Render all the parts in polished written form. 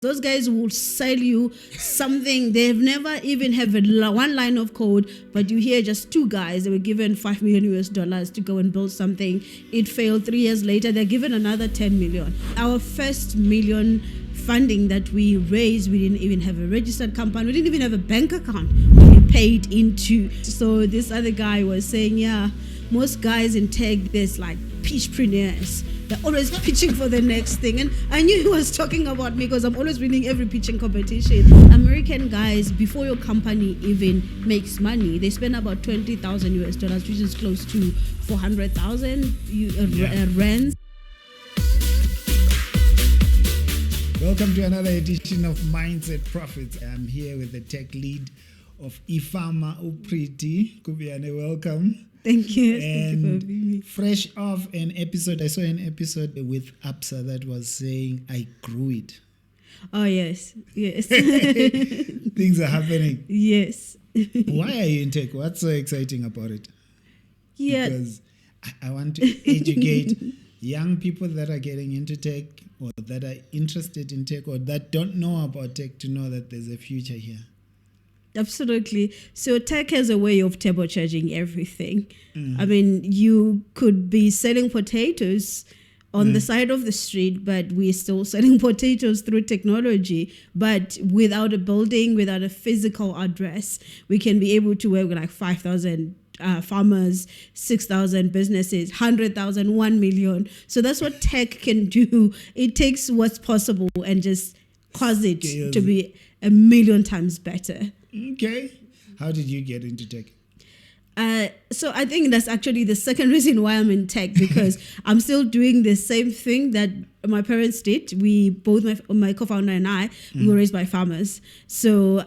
Those guys will sell you something. They've never even have one line of code, but you hear just two guys. They were given $5 million US to go and build something. It failed. 3 years later, they're given another 10 million. Our first million funding that we raised, we didn't even have a registered company. We didn't even have a bank account. We paid into. So this other guy was saying, yeah, most guys in tech, there's like pitchpreneurs. They're always pitching for the next thing. And I knew he was talking about me because I'm always winning every pitching competition. American guys, before your company even makes money, they spend about $20,000 US, which is close to 400,000 rands. Welcome to another edition of Mindset Profits. I'm here with the tech lead of Ifama Upriti. Kubyane, welcome. Thank you. And thank you for having me. Fresh off an episode, I saw an episode with ABSA that was saying, I grew it. Oh, yes. Things are happening. Yes. Why are you in tech? What's so exciting about it? Yeah. Because I want to educate young people that are getting into tech or that are interested in tech or that don't know about tech to know that there's a future here. Absolutely. So tech has a way of turbocharging everything. I mean, you could be selling potatoes on the side of the street, but we're still selling potatoes through technology. But without a building, without a physical address, we can be able to work with like 5,000 farmers, 6,000 businesses, 100,000, 1 million. So that's what tech can do. It takes what's possible and just cause it to be a million times better. Okay. How did you get into tech? So I think that's actually the second reason why I'm in tech, because I'm still doing the same thing that my parents did. We both, my co-founder and I, we were raised by farmers. So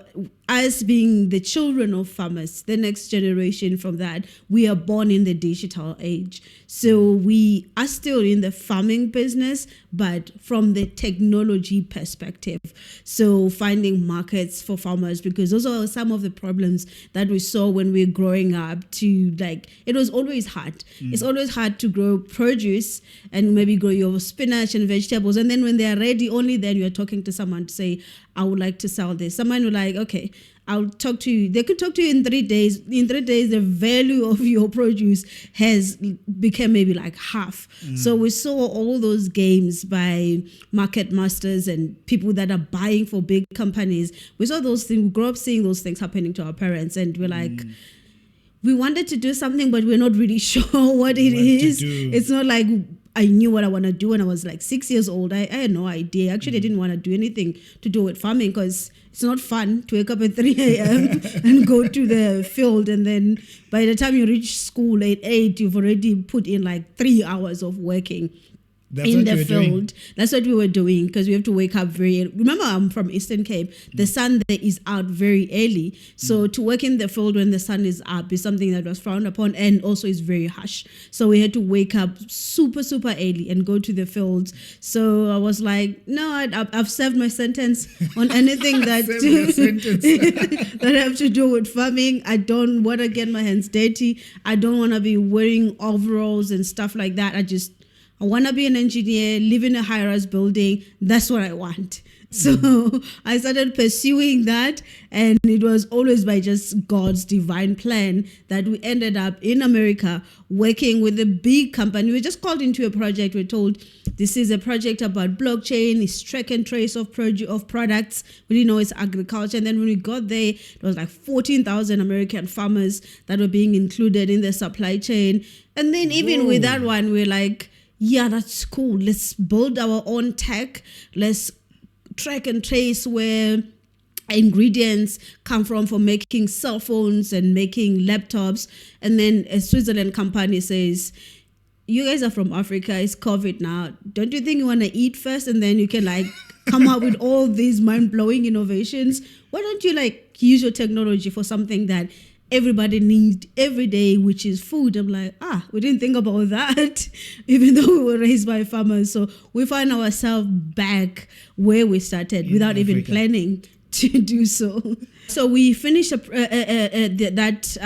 us being the children of farmers, the next generation from that, we are born in the digital age. So we are still in the farming business, but from the technology perspective. So finding markets for farmers, because those are some of the problems that we saw when we were growing up. It was always hard. It's always hard to grow produce and maybe grow your spinach and vegetables. And then when they are ready, only then you're talking to someone to say, I would like to sell this. Someone will like, okay, I'll talk to you. They could talk to you in 3 days. In 3 days, the value of your produce has become maybe like half. So we saw all those games by market masters and people that are buying for big companies. We saw those things, we grew up seeing those things happening to our parents, and we're like, we wanted to do something, but we're not really sure what it is. It's not like I knew what I want to do when I was like 6 years old. I had no idea. Actually, I didn't want to do anything to do with farming because it's not fun to wake up at 3 a.m. and go to the field. And then by the time you reach school at 8, you've already put in like 3 hours of working. In the field. That's what we were doing, because we have to wake up very early. Remember, I'm from Eastern Cape. The sun there is out very early. So to work in the field when the sun is up is something that was frowned upon, and also is very harsh. So we had to wake up super, super early and go to the fields. So I was like, no, I've served my sentence on anything that that have to do with farming. I don't want to get my hands dirty. I don't want to be wearing overalls and stuff like that. I want to be an engineer, live in a high-rise building. That's what I want. So I started pursuing that, and it was always by just God's divine plan that we ended up in America working with a big company. We just called into a project. We're told this is a project about blockchain, it's track and trace of products. We didn't know it's agriculture. And then when we got there, it was like 14,000 American farmers that were being included in the supply chain. And then even with that one, we're like, yeah, that's cool. Let's build our own tech. Let's track and trace where ingredients come from for making cell phones and making laptops. And then a Switzerland company says, you guys are from Africa. It's COVID now. Don't you think you want to eat first and then you can like come up with all these mind-blowing innovations? Why don't you like use your technology for something that everybody needs every day, which is food? I'm like, we didn't think about that, even though we were raised by farmers. So we find ourselves back where we started without Africa. Even planning to do so. So we finished that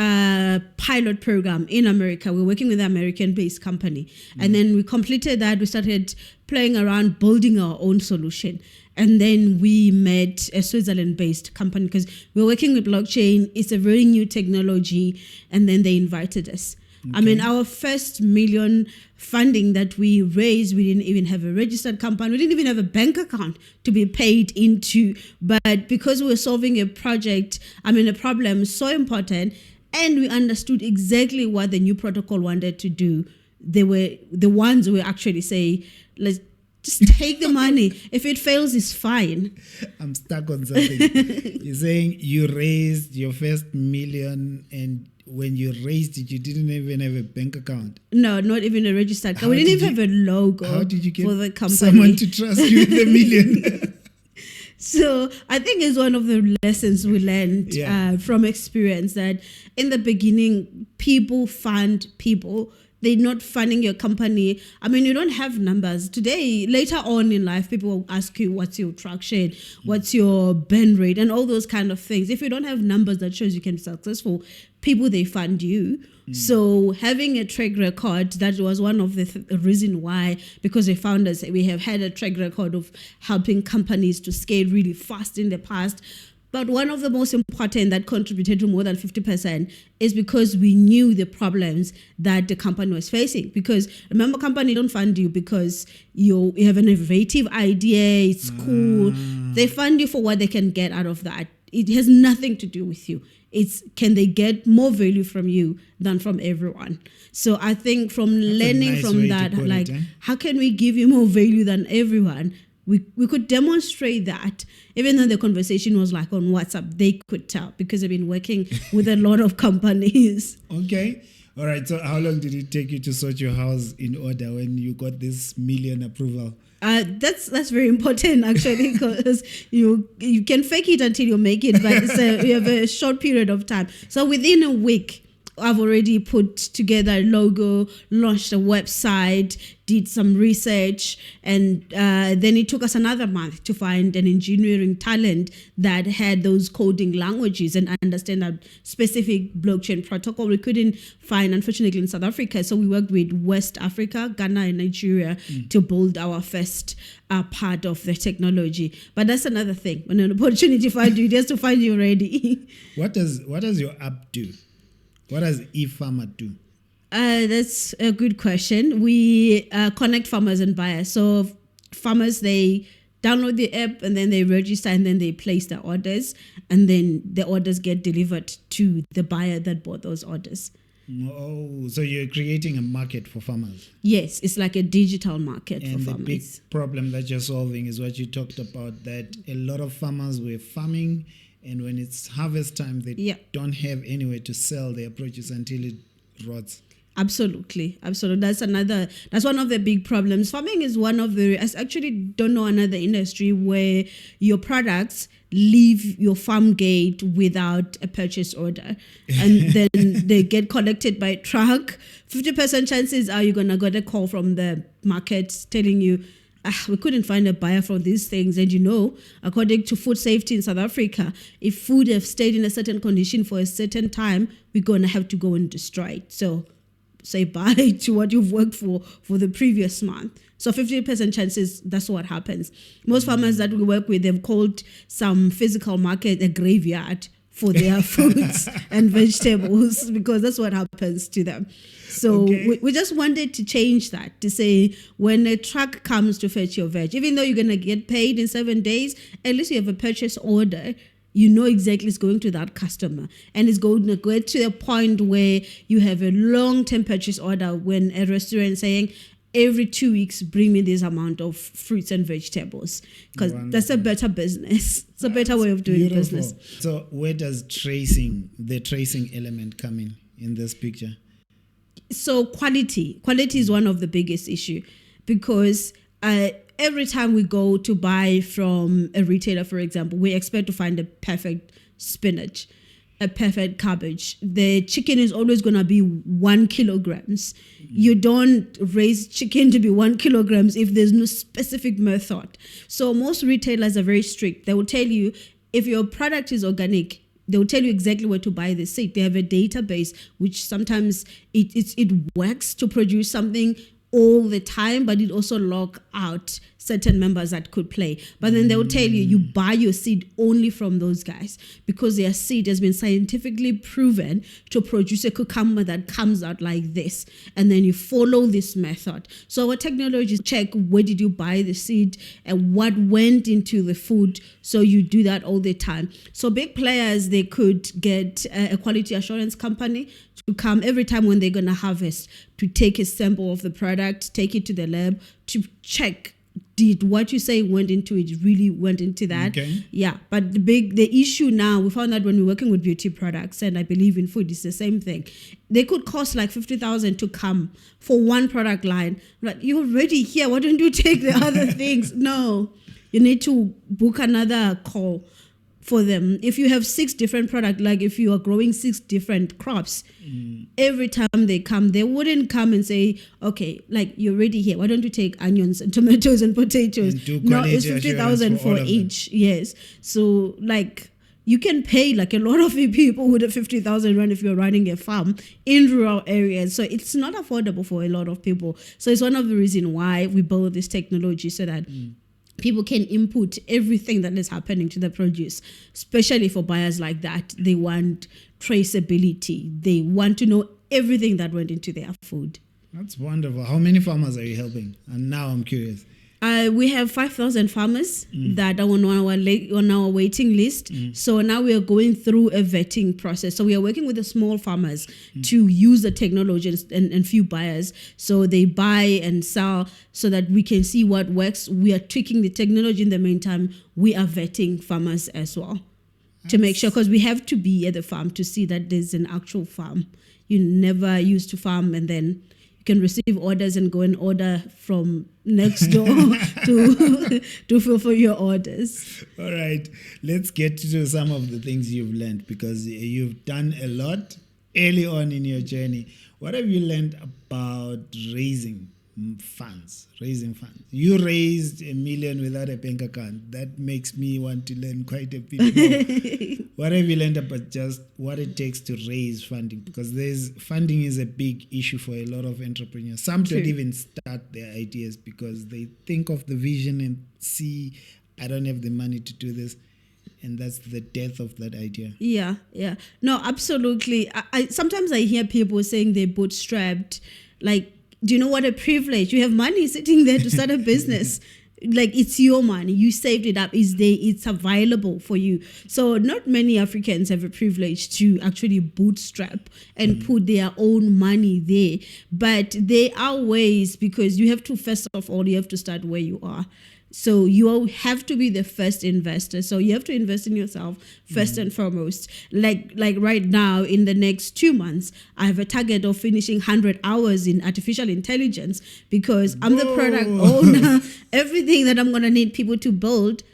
pilot program in America. We're working with an American-based company. And then we completed that. We started playing around building our own solution. And then we met a Switzerland-based company because we're working with blockchain. It's a very new technology. And then they invited us. I mean, our first million funding that we raised, we didn't even have a registered company. We didn't even have a bank account to be paid into. But because we were solving a project, a problem so important, and we understood exactly what the new protocol wanted to do, they were the ones who actually say, let's just take the money. If it fails, it's fine. I'm stuck on something. You're saying you raised your first million, and when you raised it, you didn't even have a bank account. No, not even a registered account. We didn't even have a logo. How did you get for the company? Someone to trust you with a million? So I think it's one of the lessons we learned from experience, that in the beginning, people fund people. They're not funding your company. You don't have numbers. Today, later on in life, people will ask you, what's your traction? What's your burn rate? And all those kind of things. If you don't have numbers that shows you can be successful, people, they fund you. So having a track record, that was one of the reason why, because the founders, we have had a track record of helping companies to scale really fast in the past. But one of the most important that contributed to more than 50% is because we knew the problems that the company was facing. Because remember, company don't fund you because you have an innovative idea, it's cool. They fund you for what they can get out of that. It has nothing to do with you. It's can they get more value from you than from everyone. So I think from learning from that, like, how can we give you more value than everyone? We could demonstrate that. Even though the conversation was like on WhatsApp, they could tell because I've been working with a lot of companies. Okay. All right. So how long did it take you to sort your house in order when you got this million approval? That's very important, actually, because you can fake it until you make it, but you have a short period of time. So within a week, I've already put together a logo, launched a website, did some research, and then it took us another month to find an engineering talent that had those coding languages and understand a specific blockchain protocol we couldn't find, unfortunately, in South Africa. So we worked with West Africa, Ghana, and Nigeria to build our first part of the technology. But that's another thing. When an opportunity finds you, it has to find you ready. What does your app do? What does eFarmer do? That's a good question. We connect farmers and buyers. So farmers, they download the app and then they register and then they place their orders, and then the orders get delivered to the buyer that bought those orders. Oh, so you're creating a market for farmers. Yes, it's like a digital market for farmers. And the big problem that you're solving is what you talked about, that a lot of farmers were farming, and when it's harvest time, they don't have anywhere to sell their produce until it rots. Absolutely. That's one of the big problems. Farming is one of the, I actually don't know another industry where your products leave your farm gate without a purchase order. And then they get collected by truck. 50% chances are you're going to get a call from the market telling you, we couldn't find a buyer for these things. And according to food safety in South Africa, if food have stayed in a certain condition for a certain time, we're going to have to go and destroy it. So say bye to what you've worked for the previous month. So 50% chances, that's what happens. Most farmers that we work with, they've called some physical market a graveyard for their fruits and vegetables, because that's what happens to them. So we just wanted to change that, to say when a truck comes to fetch your veg, even though you're going to get paid in 7 days, at least you have a purchase order. You know exactly it's going to that customer, and it's going to get to the point where you have a long-term purchase order when a restaurant is saying, every 2 weeks, bring me this amount of fruits and vegetables, because that's a better business. It's a better way of doing business. So where does the tracing element come in this picture? So quality is one of the biggest issue, because every time we go to buy from a retailer, for example, we expect to find a perfect spinach, a perfect cabbage. The chicken is always going to be 1 kilograms. You don't raise chicken to be 1 kilograms if there's no specific method. So most retailers are very strict. They will tell you if your product is organic, they will tell you exactly where to buy the seed. They have a database, which sometimes it works to produce something all the time, but it also lock out certain members that could play. But then they'll tell you buy your seed only from those guys because their seed has been scientifically proven to produce a cucumber that comes out like this. And then you follow this method. So our technologists check where did you buy the seed and what went into the food. So you do that all the time. So big players, they could get a quality assurance company to come every time when they're going to harvest, to take a sample of the product, take it to the lab to check, did what you say went into it really went into that? Okay. Yeah, but the issue now, we found that when we're working with beauty products, and I believe in food, it's the same thing. They could cost like 50,000 to come for one product line. Like, you're already here, why don't you take the other things? No, you need to book another call for them. If you have 6 different products, like if you are growing 6 different crops, every time they come, they wouldn't come and say, okay, like you're already here, why don't you take onions and tomatoes and potatoes? No, it's 50,000 for each. Yes. So like you can pay like a lot of people with a 50,000 rand if you're running a farm in rural areas. So it's not affordable for a lot of people. So it's one of the reasons why we build this technology so that people can input everything that is happening to the produce, especially for buyers like that. They want traceability. They want to know everything that went into their food. That's wonderful. How many farmers are you helping? And now I'm curious. We have 5,000 farmers that are on our waiting list. So now we are going through a vetting process. So we are working with the small farmers to use the technology and few buyers. So they buy and sell so that we can see what works. We are tweaking the technology in the meantime. We are vetting farmers as well to make sure, because we have to be at the farm to see that there's an actual farm. You never used to farm and then can receive orders and go and order from next door to fulfill your orders. All right, let's get to some of the things you've learned, because you've done a lot early on in your journey. What have you learned about raising funds? You raised $1 million without a bank account. That makes me want to learn quite a bit more. What have you learned about just what it takes to raise funding? Because funding is a big issue for a lot of entrepreneurs. Some don't even start their ideas because they think of the vision and see, I don't have the money to do this. And that's the death of that idea. Yeah. No, absolutely. Sometimes I hear people saying they bootstrapped. Like, do you know what a privilege? You have money sitting there to start a business. Like, it's your money. You saved it up. It's available for you. So not many Africans have a privilege to actually bootstrap and put their own money there. But there are ways, because you have to, first of all, you have to start where you are. So you have to be the first investor. So you have to invest in yourself first and foremost. Like right now, in the next 2 months, I have a target of finishing 100 hours in artificial intelligence, because I'm the product owner. Everything that I'm going to need people to build,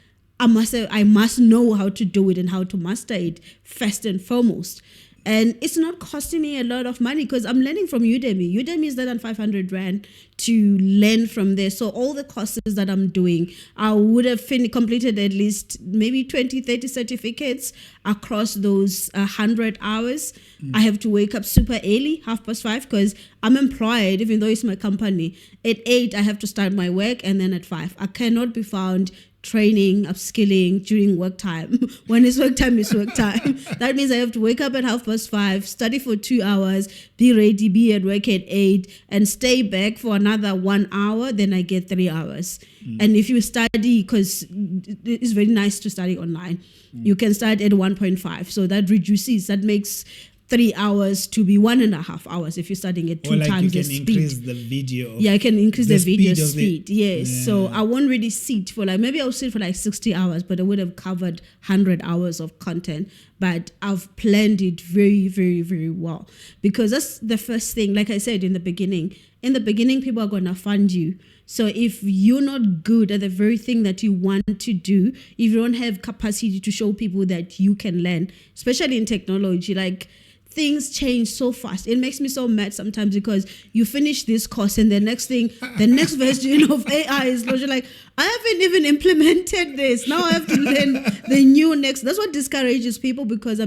I must know how to do it and how to master it first and foremost. And it's not costing me a lot of money because I'm learning from Udemy. Udemy is less than 500 Rand to learn from there. So all the courses that I'm doing, I would have completed at least maybe 20, 30 certificates across those 100 hours. I have to wake up super early, 5:30, because I'm employed, even though it's my company. At 8, I have to start my work, and then at 5, I cannot be found training, upskilling during work time. When it's work time, it's work time. That means I have to wake up at 5:30, study for 2 hours, be ready, be at work at 8, and stay back for another 1 hour. Then I get 3 hours. And if you study, because it's very nice to study online, you can start at 1.5. So that reduces, that makes 3 hours to be 1.5 hours if you're studying at 2 times the speed. You can increase the video. I can increase the video speed. Yes. Yeah. So I won't really sit for maybe I'll sit for 60 hours, but I would have covered 100 hours of content. But I've planned it very, very, very well, because that's the first thing. Like I said in the beginning, people are going to fund you. So if you're not good at the very thing that you want to do, if you don't have capacity to show people that you can learn, especially in technology, like, things change so fast. It makes me so mad sometimes, because you finish this course and the next version of AI is launched. Like, I haven't even implemented this. Now I have to learn the new next. That's what discourages people, because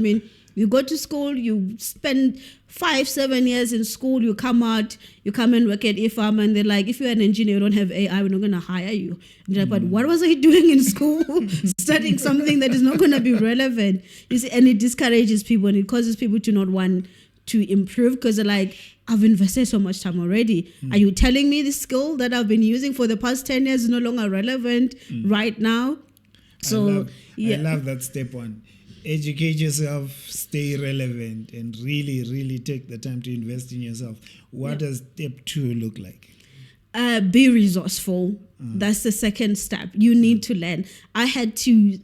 You go to school, you spend 5-7 years in school, you come out, you come and work at IFAM, and they're like, if you're an engineer, you don't have AI, we're not going to hire you. And like, but what was I doing in school? Studying something that is not going to be relevant. You see, and it discourages people and it causes people to not want to improve because they're like, I've invested so much time already. Are you telling me the skill that I've been using for the past 10 years is no longer relevant right now? So I love that step one. Educate yourself, stay relevant, and really, really take the time to invest in yourself. What does step 2 look like? Be resourceful. That's the second step. You need to learn. I had to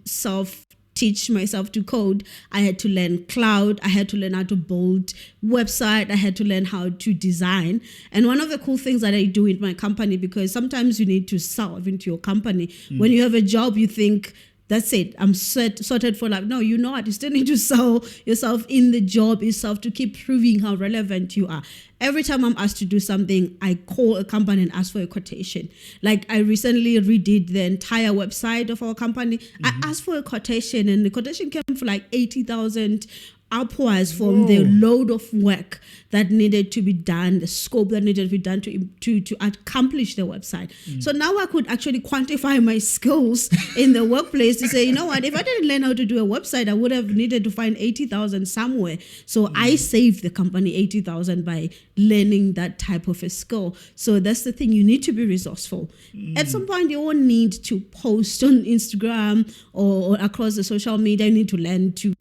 teach myself to code. I had to learn cloud. I had to learn how to build website. I had to learn how to design. And one of the cool things that I do in my company, because sometimes you need to sell even to your company. When you have a job, you think, that's it, I'm sorted for life. No, you're not. You still need to sell yourself in the job itself to keep proving how relevant you are. Every time I'm asked to do something, I call a company and ask for a quotation. Like I recently redid the entire website of our company. I asked for a quotation and the quotation came for like 80,000 upwards from the load of work that needed to be done, the scope that needed to be done to accomplish the website. So now I could actually quantify my skills in the workplace to say, you know what, if I didn't learn how to do a website, I would have needed to find 80,000 somewhere. So I saved the company 80,000 by learning that type of a skill. So that's the thing, you need to be resourceful. At some point, you won't need to post on Instagram or across the social media. You need to learn to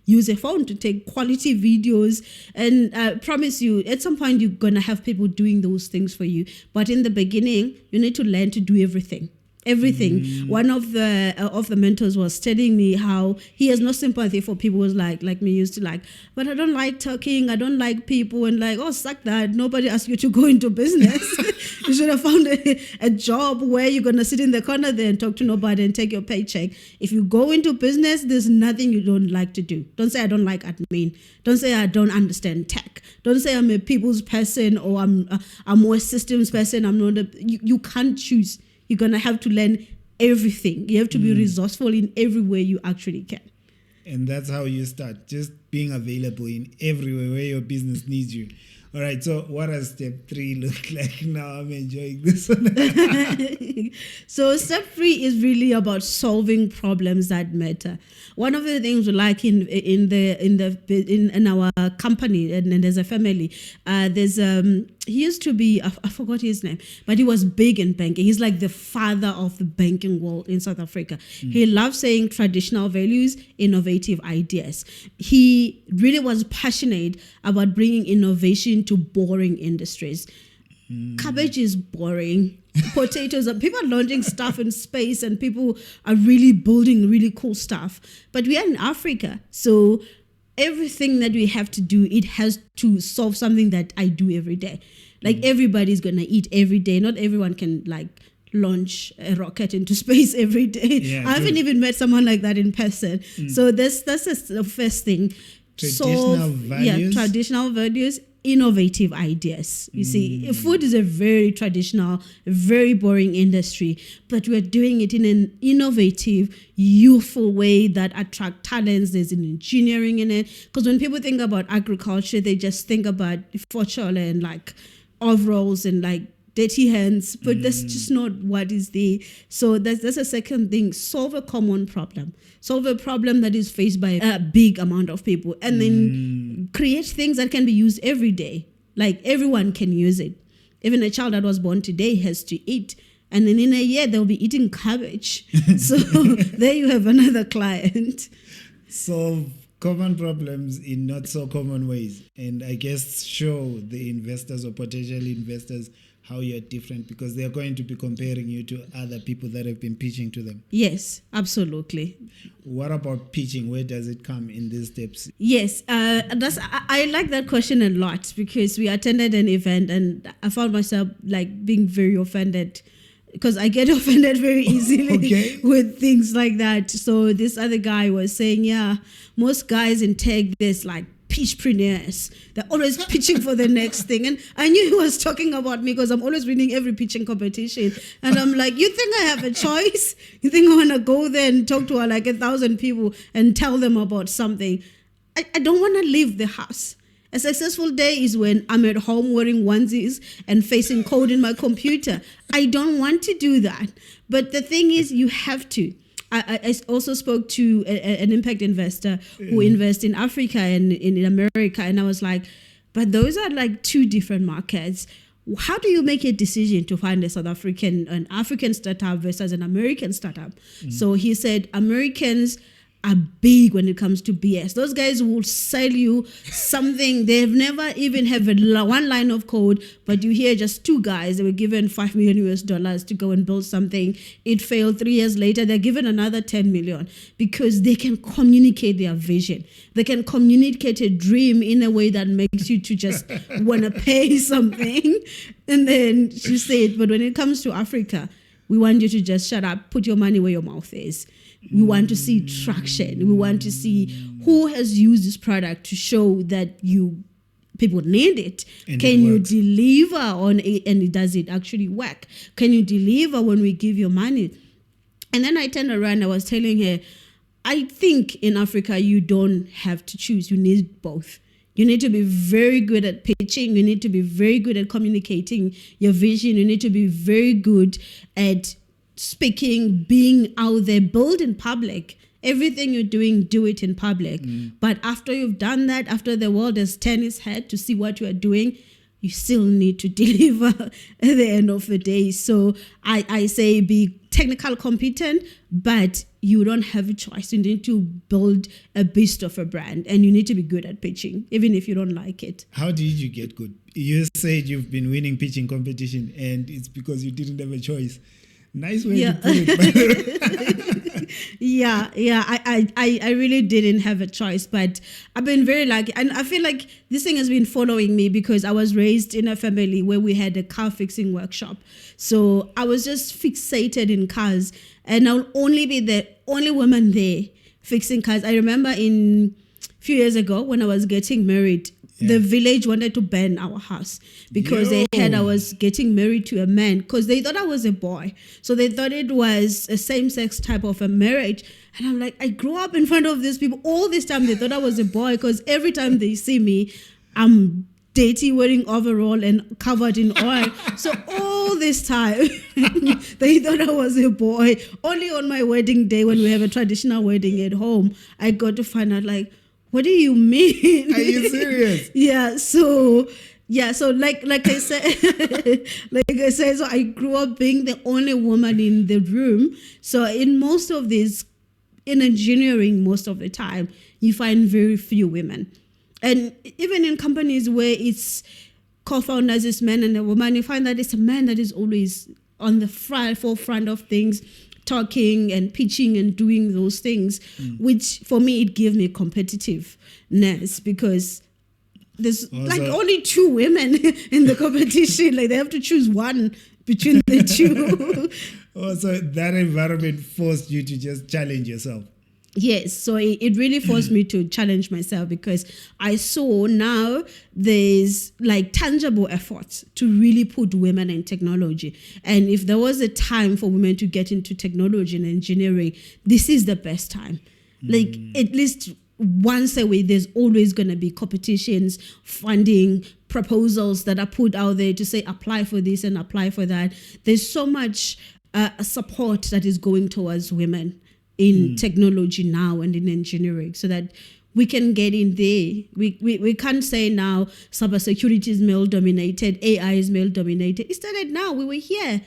use a phone to take quality videos, and I promise you at some point you're gonna have people doing those things for you, but in the beginning you need to learn to do everything. One of the mentors was telling me how he has no sympathy for people who's like me used to like, but I don't like talking, I don't like people, and like, oh, suck that, nobody asked you to go into business. You should have found a job where you're gonna sit in the corner there and talk to nobody and take your paycheck. If you go into business, there's nothing you don't like to do. Don't say I don't like admin. Don't say I don't understand tech. Don't say I'm a people's person or I'm more systems person. I'm not you can't choose. You're going to have to learn everything. You have to be resourceful in every way you actually can. And that's how you start, just being available in everywhere where your business needs you. All right, so what does step 3 look like now? I'm enjoying this one. So step 3 is really about solving problems that matter. One of the things we like in our company and as a family, there's he used to be, I forgot his name, but he was big in banking. He's like the father of the banking world in South Africa. He loves saying traditional values, innovative ideas. He really was passionate about bringing innovation to boring industries. Cabbage is boring. Potatoes, people are launching stuff in space and people are really building really cool stuff. But we are in Africa, so everything that we have to do, it has to solve something that I do every day. Like everybody's going to eat every day. Not everyone can like launch a rocket into space every day. Yeah, I haven't even met someone like that in person. So that's the first thing. Traditional values, innovative ideas. You see, food is a very traditional, very boring industry, but we're doing it in an innovative, youthful way that attract talents. There's an engineering in it. Because when people think about agriculture, they just think about fortune and like overalls and like dirty hands, but that's just not what is there. So that's a second thing. Solve a common problem. Solve a problem that is faced by a big amount of people, and then create things that can be used every day. Like everyone can use it. Even a child that was born today has to eat, and then in a year they'll be eating cabbage. So there you have another client. Solve common problems in not so common ways, and I guess show the investors or potential investors how you're different, because they're going to be comparing you to other people that have been pitching to them. Yes, absolutely. What about pitching? Where does it come in these steps? Yes, I like that question a lot, because we attended an event and I found myself like being very offended, because I get offended very easily with things like that. So this other guy was saying, yeah, most guys in tech, there's like pitchpreneurs. They're always pitching for the next thing. And I knew he was talking about me because I'm always winning every pitching competition. And I'm like, you think I have a choice? You think I want to go there and talk to like 1,000 people and tell them about something? I don't want to leave the house. A successful day is when I'm at home wearing onesies and facing code in my computer. I don't want to do that. But the thing is, you have to. I also spoke to an impact investor who invests in Africa and in America. And I was like, but those are like two different markets. How do you make a decision to find an African startup versus an American startup? So he said, Americans are big when it comes to BS. Those guys will sell you something. They've never even have one line of code, but you hear just two guys, they were given $5 million to go and build something. It failed. 3 years later, they're given another 10 million because they can communicate their vision. They can communicate a dream in a way that makes you to just want to pay something. And then she said, but when it comes to Africa, we want you to just shut up, put your money where your mouth is. We want to see traction. We want to see who has used this product to show that people need it. And can you deliver on it, and does it actually work? Can you deliver when we give you money? And then I turned around, I was telling her, I think in Africa you don't have to choose. You need both. You need to be very good at pitching. You need to be very good at communicating your vision. You need to be very good at speaking, being out there, build in public. Everything you're doing, do it in public. But after you've done that, after the world has turned its head to see what you are doing, you still need to deliver at the end of the day. So I say be technical competent, but you don't have a choice. You need to build a beast of a brand, and you need to be good at pitching, even if you don't like it. How did you get good? You said you've been winning pitching competition, and it's because you didn't have a choice. Nice way to put it. Yeah. I really didn't have a choice, but I've been very lucky. And I feel like this thing has been following me because I was raised in a family where we had a car fixing workshop. So I was just fixated in cars, and I'll only be the only woman there fixing cars. I remember a few years ago when I was getting married, the village wanted to burn our house because they heard I was getting married to a man because they thought I was a boy. So they thought it was a same-sex type of a marriage. And I'm like, I grew up in front of these people. All this time they thought I was a boy because every time they see me, I'm dirty, wearing overall and covered in oil. So all this time, they thought I was a boy. Only on my wedding day, when we have a traditional wedding at home, I got to find out, like, what do you mean? Are you serious? So like I said, so I grew up being the only woman in the room. So in engineering, most of the time, you find very few women. And even in companies where it's co-founders, it's men and a woman, you find that it's a man that is always on the forefront of things, talking and pitching and doing those things, which for me, it gave me competitiveness because there's only two women in the competition. Like they have to choose one between the two. So that environment forced you to just challenge yourself. Yes, so it really forced me to challenge myself because I saw now there's like tangible efforts to really put women in technology. And if there was a time for women to get into technology and engineering, this is the best time. Like at least once a week, there's always going to be competitions, funding, proposals that are put out there to say apply for this and apply for that. There's so much support that is going towards women in technology now and in engineering so that we can get in there. We can't say now cybersecurity is male dominated, AI is male dominated. It started now. We were here.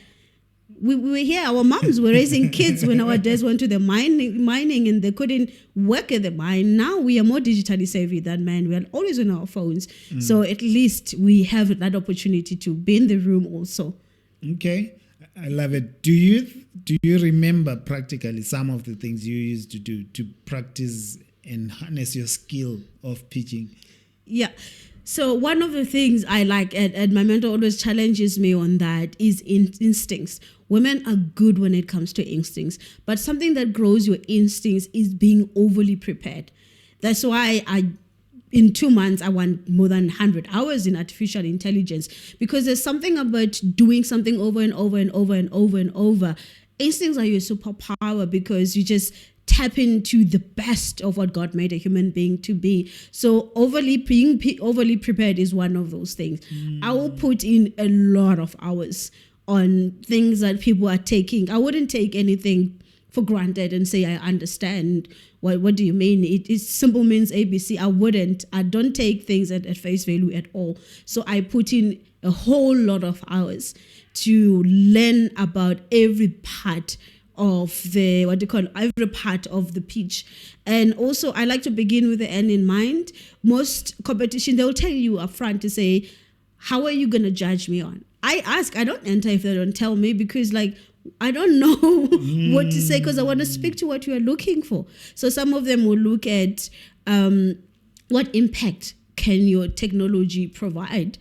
We were here. Our moms were raising kids when our dads went to the mining and they couldn't work at the mine. Now we are more digitally savvy than men. We are always on our phones. So at least we have that opportunity to be in the room also. Okay. I love it. Do you remember practically some of the things you used to do to practice and harness your skill of pitching? Yeah. So one of the things I like, and my mentor always challenges me on that, is instincts. Women are good when it comes to instincts, but something that grows your instincts is being overly prepared. That's why in 2 months, I want more than 100 hours in artificial intelligence because there's something about doing something over and over and over and over and over. instincts are your superpower because you just tap into the best of what God made a human being to be. So being overly prepared is one of those things. I will put in a lot of hours on things that people are taking. I wouldn't take anything for granted and say I understand. What do you mean? It simple means ABC. I don't take things at face value at all. So I put in a whole lot of hours to learn about every part of every part of the pitch. And also I like to begin with the end in mind. Most competition, they'll tell you up front to say, how are you going to judge me on? I don't enter if they don't tell me, because I don't know what to say, because I want to speak to what you are looking for. So some of them will look at what impact can your technology provide.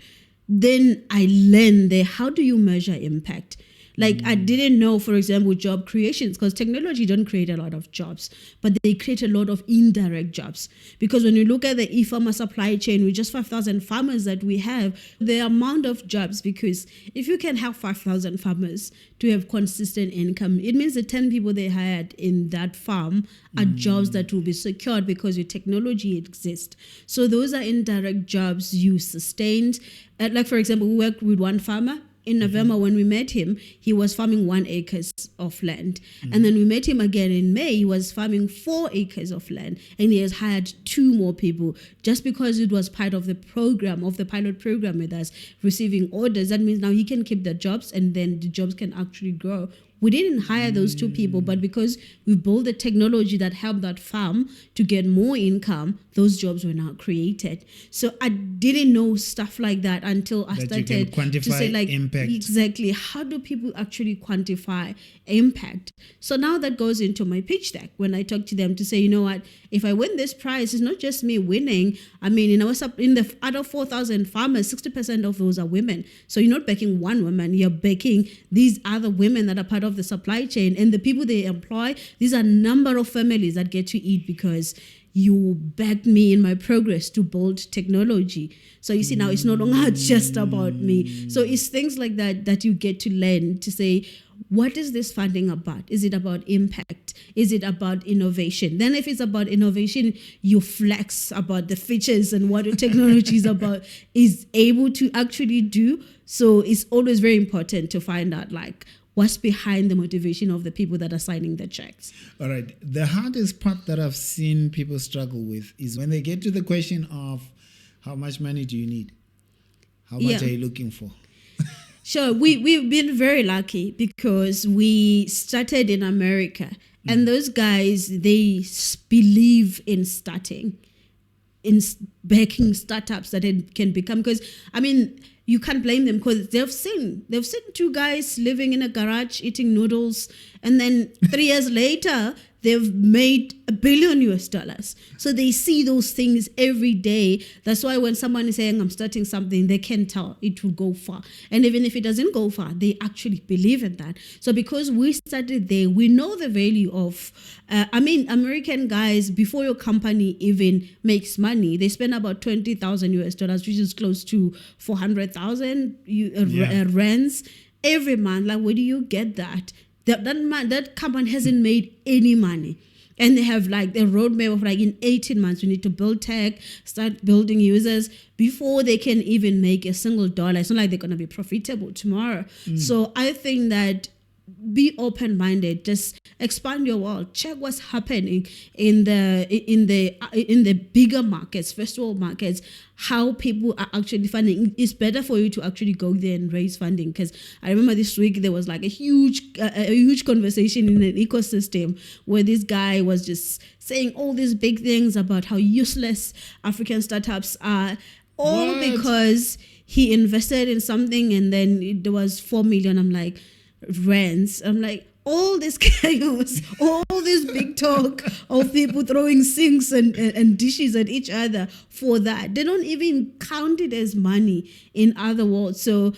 Then I learn there, how do you measure impact? I didn't know, for example, job creations, because technology don't create a lot of jobs, but they create a lot of indirect jobs. Because when you look at the e-farmer supply chain, with just 5,000 farmers that we have, the amount of jobs, because if you can help 5,000 farmers to have consistent income, it means the 10 people they hired in that farm are jobs that will be secured because your technology exists. So those are indirect jobs you sustained. For example, we worked with one farmer. In November, when we met him, he was farming 1 acre of land. And then we met him again in May, he was farming 4 acres of land. And he has hired 2 more people just because it was part of the program, of the pilot program with us, receiving orders. That means now he can keep the jobs, and then the jobs can actually grow. We didn't hire those 2 people, but because we built the technology that helped that farm to get more income, those jobs were now created. So I didn't know stuff like that until I started to say impact. Exactly, how do people actually quantify impact? So now that goes into my pitch deck when I talk to them to say, you know what, if I win this prize, it's not just me winning. I mean, in the other 4,000 farmers, 60% of those are women. So you're not backing one woman, you're backing these other women that are part of the supply chain, and the people they employ. These are a number of families that get to eat because you backed me in my progress to build technology. So you see, now it's no longer just about me. So it's things like that you get to learn to say, what is this funding about? Is it about impact? Is it about innovation? Then if it's about innovation, you flex about the features and what your technology is able to actually do. So it's always very important to find out what's behind the motivation of the people that are signing the checks. All right. The hardest part that I've seen people struggle with is when they get to the question of how much money do you need? How much are you looking for? Sure. We've been very lucky because we started in America, and those guys, they believe in backing startups that it can become. Because, I mean, you can't blame them, because they've seen 2 guys living in a garage eating noodles, and then 3 years later they've made $1 billion. So they see those things every day. That's why when someone is saying I'm starting something, they can tell it will go far. And even if it doesn't go far, they actually believe in that. So because we started there, we know the value of American guys, before your company even makes money, they spend about $20,000, which is close to 400,000 rands every month. Where do you get that? That company hasn't made any money. And they have a roadmap of in 18 months, we need to build tech, start building users before they can even make a single dollar. It's not like they're going to be profitable tomorrow. So I think that be open-minded, just expand your world, check what's happening in the bigger markets, first world markets, how people are actually funding. It's better for you to actually go there and raise funding, because I remember this week there was a huge conversation in an ecosystem where this guy was just saying all these big things about how useless African startups are, all because he invested in something and then there was 4 million. I'm like, rents. I'm like, all this chaos, all this big talk of people throwing sinks and dishes at each other for that. They don't even count it as money, in other words. So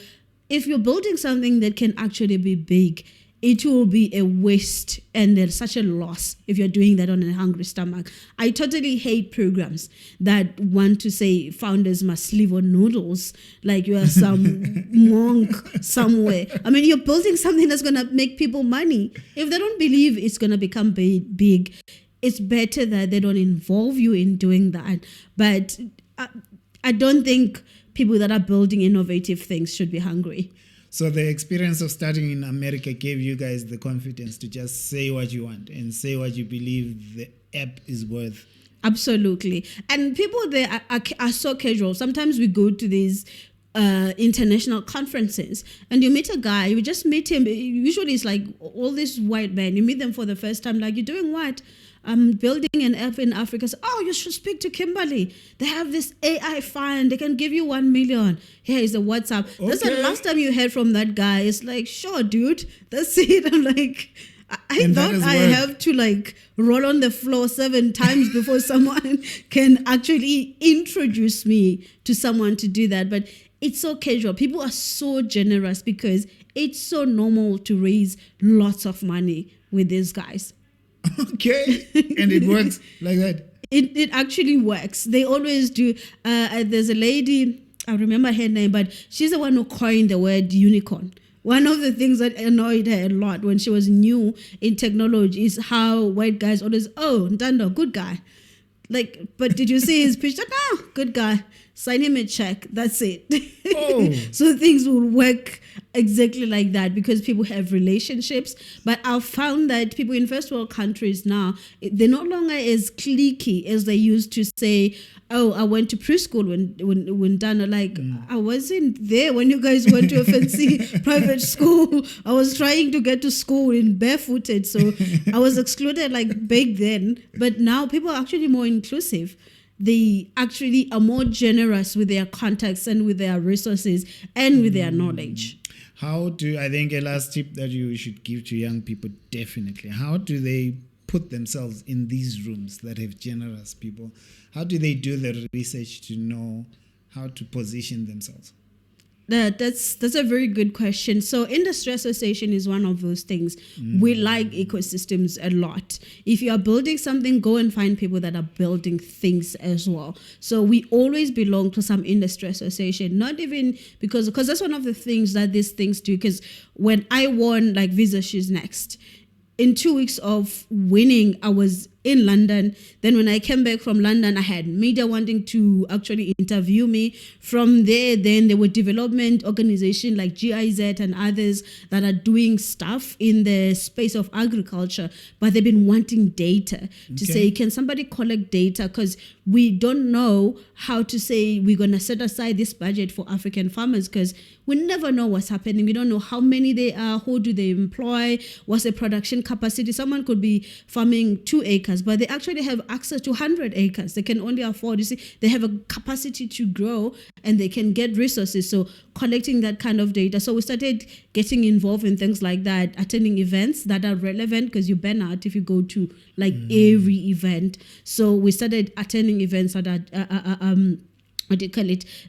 if you're building something that can actually be big, it will be a waste and there's such a loss if you're doing that on a hungry stomach. I totally hate programs that want to say founders must live on noodles like you are some monk somewhere. I mean, you're building something that's going to make people money. If they don't believe it's going to become big, it's better that they don't involve you in doing that. But I don't think people that are building innovative things should be hungry. So the experience of starting in America gave you guys the confidence to just say what you want and say what you believe the app is worth. Absolutely. And people there are so casual. Sometimes we go to these international conferences and you meet a guy, you just meet him. Usually it's like all these white men. You meet them for the first time, like, you're doing what? I'm building an app in Africa. So, oh, you should speak to Kimberly. They have this AI fund. They can give you 1 million. Here is a WhatsApp. Okay. That's the last time you heard from that guy. It's like, sure, dude. That's it. I'm like, I thought I have to like roll on the floor 7 times before someone can actually introduce me to someone to do that. But it's so casual. People are so generous because it's so normal to raise lots of money with these guys. Okay. And it works like that. It actually works. They always do. There's a lady, I remember her name, but she's the one who coined the word unicorn. One of the things that annoyed her a lot when she was new in technology is how white guys always, oh, Ntando, good guy. Like, but did you see his pitch? No, good guy. Sign him a check. That's it. Oh. So things will work exactly like that because people have relationships. But I've found that people in first world countries now, they're no longer as cliquey as they used to say, oh, I went to preschool when Dana, like, I wasn't there when you guys went to a fancy private school. I was trying to get to school in barefooted. So I was excluded like back then. But now people are actually more inclusive. They actually are more generous with their contacts and with their resources and with their knowledge. I think a last tip that you should give to young people, definitely, how do they put themselves in these rooms that have generous people? How do they do the research to know how to position themselves? That's a very good question. So industry association is one of those things. We like ecosystems a lot. If you are building something, go and find people that are building things as well. So we always belong to some industry association, not even because that's one of the things that these things do. Because when I won like Visa She's Next, in 2 weeks of winning, I was in London. Then when I came back from London, I had media wanting to actually interview me. From there were development organizations like GIZ and others that are doing stuff in the space of agriculture, but they've been wanting data to say, can somebody collect data? Because we don't know how to say we're going to set aside this budget for African farmers because we never know what's happening. We don't know how many they are, who do they employ, what's the production capacity. Someone could be farming 2 acres, but they actually have access to 100 acres. They can only afford, you see, they have a capacity to grow and they can get resources. So collecting that kind of data. So we started getting involved in things like that, attending events that are relevant because you burn out if you go to like every event. So we started attending events that are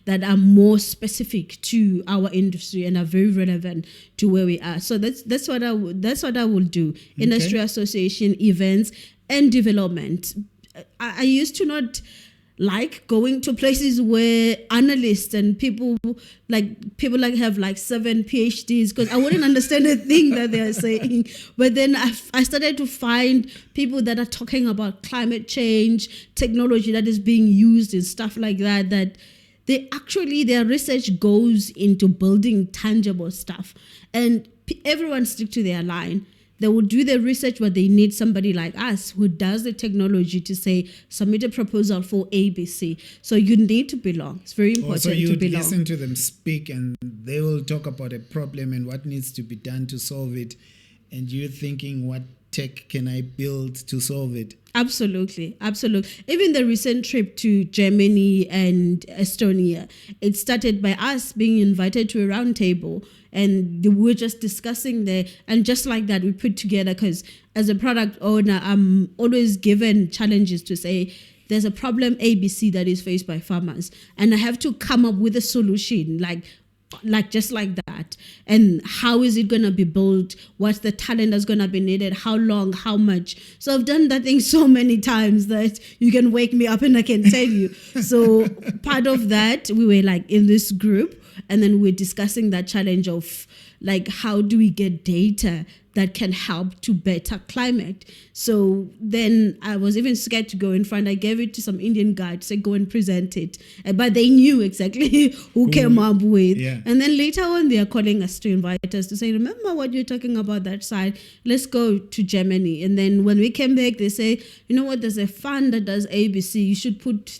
that are more specific to our industry and are very relevant to where we are. So that's what I will do. Industry association, events, and development. I used to not like going to places where analysts and people have like 7 PhDs because I wouldn't understand a thing that they are saying. But then I started to find people that are talking about climate change, technology that is being used and stuff like that, that their research goes into building tangible stuff. And everyone stick to their line. They will do the research, but they need somebody like us who does the technology to say, submit a proposal for ABSA. So you need to belong. It's very important to belong. So you listen to them speak and they will talk about a problem and what needs to be done to solve it. And you're thinking, what tech can I build to solve it? Absolutely. Even the recent trip to Germany and Estonia, it started by us being invited to a round table and we were just discussing there. And just like that, we put together, because as a product owner, I'm always given challenges to say, there's a problem ABC that is faced by farmers. And I have to come up with a solution, like like just like that. And how is it going to be built? What's the talent that's going to be needed? How long? How much? So I've done that thing so many times that you can wake me up and I can tell you. So part of that, we were like in this group, and then we're discussing that challenge of like, how do we get data that can help to better climate? So then I was even scared to go in front. I gave it to some Indian guy to say, go and present it. But they knew exactly who came up with. Yeah. And then later on, they are calling us to invite us to say, remember what you're talking about that side? Let's go to Germany. And then when we came back, they say, you know what, there's a fund that does ABSA. You should put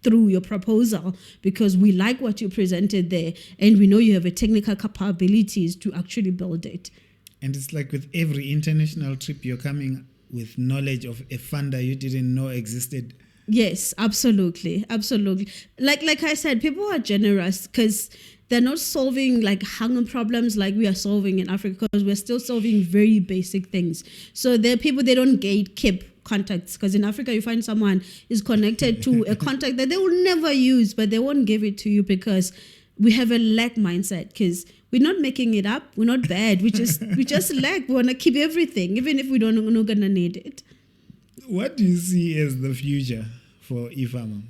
through your proposal because we like what you presented there. And we know you have a technical capabilities to actually build it. And it's like with every international trip, you're coming with knowledge of a funder you didn't know existed. Yes, absolutely. Absolutely. Like I said, people are generous because they're not solving like hunger problems like we are solving in Africa, because we're still solving very basic things. So there are people, they don't gatekeep contacts, because in Africa you find someone is connected to a contact that they will never use, but they won't give it to you because we have a lack mindset, because we're not making it up. We're not bad. We just lack. We want to keep everything, even if we don't know gonna need it. What do you see as the future for eFarmer?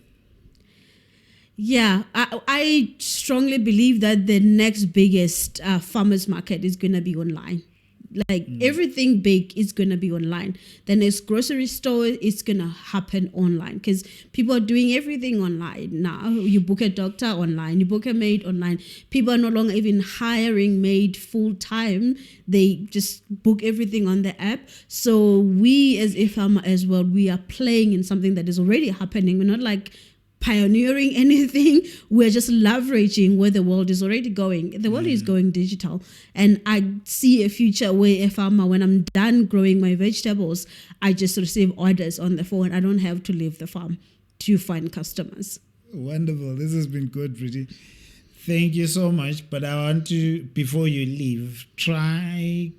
Yeah, I strongly believe that the next biggest farmers market is going to be online. Like everything big is going to be online. The next grocery store is going to happen online because people are doing everything online now. You book a doctor online, you book a maid online. People are no longer even hiring maid full time. They just book everything on the app. So we as eFarmer as well, we are playing in something that is already happening. We're not like pioneering anything. We're just leveraging where the world is already going. The world is going digital, and I see a future where a farmer, when I'm done growing my vegetables, I just receive orders on the phone. I don't have to leave the farm to find customers. Wonderful. This has been good, Pretty. Thank you so much. But I want to, before you leave,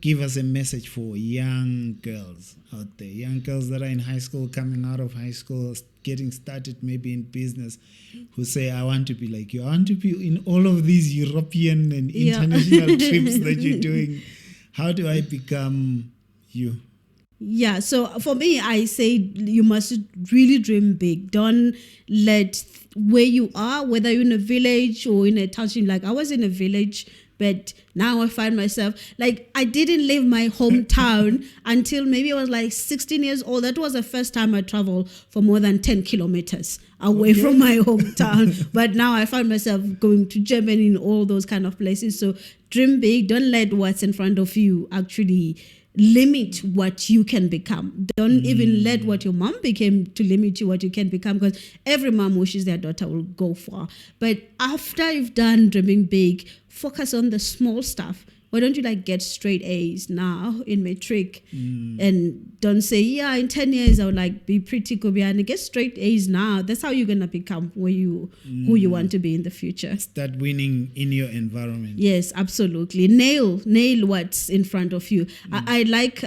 give us a message for young girls out there, young girls that are in high school, coming out of high school, getting started maybe in business, who say, I want to be like you. I want to be in all of these European and international trips that you're doing. How do I become you? Yeah, so for me, I say you must really dream big. Don't let where you are, whether you're in a village or in a township. Like I was in a village, but now I find myself, like I didn't leave my hometown until maybe I was like 16 years old. That was the first time I traveled for more than 10 kilometers away from my hometown. But now I find myself going to Germany and all those kind of places. So dream big. Don't let what's in front of you actually limit what you can become. Don't even let what your mom became to limit you what you can become, because every mom wishes their daughter will go far. But after you've done dreaming big, focus on the small stuff. Why don't you like get straight A's now in matric and don't say, yeah, in 10 years I would like be pretty Kubyane. Get straight A's now. That's how you're going to become who you want to be in the future. Start winning in your environment. Yes, absolutely. Nail what's in front of you. I like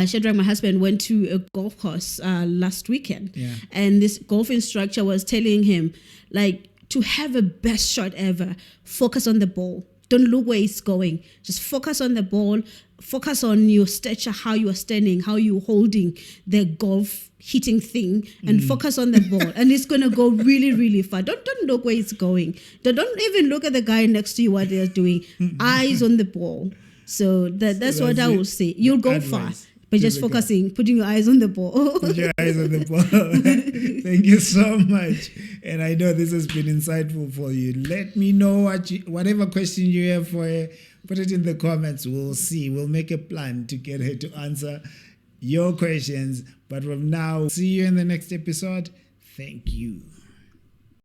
Shadrach, my husband, went to a golf course last weekend. Yeah. And this golf instructor was telling him, like, to have a best shot ever, focus on the ball. Don't look where it's going. Just focus on the ball. Focus on your stature, how you are standing, how you're holding the golf hitting thing, and focus on the ball. And it's going to go really, really far. Don't look where it's going. Don't even look at the guy next to you, what they're doing. Eyes on the ball. So that's what I will say. You'll go far. But just focusing, putting your eyes on the ball. Put your eyes on the ball. Thank you so much. And I know this has been insightful for you. Let me know whatever question you have for her. Put it in the comments. We'll see. We'll make a plan to get her to answer your questions. But from now, see you in the next episode. Thank you.